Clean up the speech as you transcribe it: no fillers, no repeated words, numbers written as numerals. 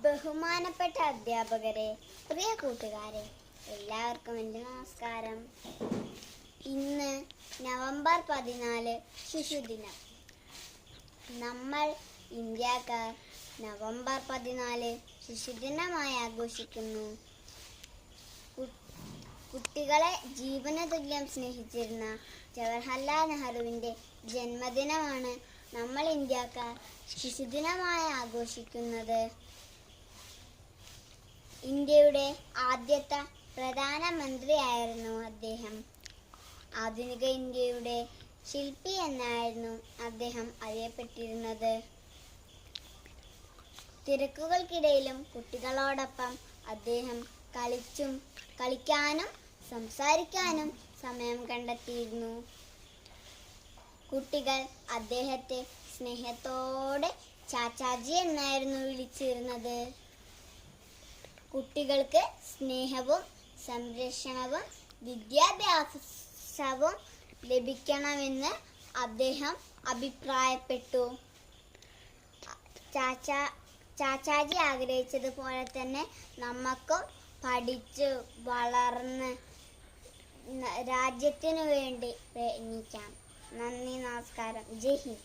ബഹുമാനപ്പെട്ട അധ്യാപകരെ, പ്രിയ കൂട്ടുകാരെ, എല്ലാവർക്കും എൻ്റെ നമസ്കാരം. ഇന്ന് നവംബർ 14 ശിശുദിനം. നമ്മൾ ഇന്ത്യക്കാർ നവംബർ 14 ശിശുദിനമായി ആഘോഷിക്കുന്നു. കുട്ടികളെ ജീവനതുല്യം സ്നേഹിച്ചിരുന്ന ജവഹർലാൽ നെഹ്റുവിൻ്റെ ജന്മദിനമാണ് നമ്മൾ ഇന്ത്യക്കാർ ശിശുദിനമായി ആഘോഷിക്കുന്നത്. ഇന്ത്യയുടെ ആദ്യത്തെ പ്രധാനമന്ത്രിയായിരുന്നു അദ്ദേഹം. ആധുനിക ഇന്ത്യയുടെ ശില്പി എന്നായിരുന്നു അദ്ദേഹം അറിയപ്പെട്ടിരുന്നത്. തിരക്കുകൾക്കിടയിലും കുട്ടികളോടൊപ്പം അദ്ദേഹം കളിക്കാനും സംസാരിക്കാനും സമയം കണ്ടെത്തിയിരുന്നു. കുട്ടികൾ അദ്ദേഹത്തെ സ്നേഹത്തോടെ ചാച്ചാജി എന്നായിരുന്നു വിളിച്ചിരുന്നത്. കുട്ടികൾക്ക് സ്നേഹവും സംരക്ഷണവും വിദ്യാഭ്യാസവും ലഭിക്കണമെന്ന് അദ്ദേഹം അഭിപ്രായപ്പെട്ടു. ചാച്ചാജി ആഗ്രഹിച്ചതുപോലെ തന്നെ നമുക്കും പഠിച്ചു വളർന്ന് രാജ്യത്തിനു വേണ്ടി പ്രയത്നിക്കാം. നന്ദി, നമസ്കാരം. ജയ് ഹിന്ദ്.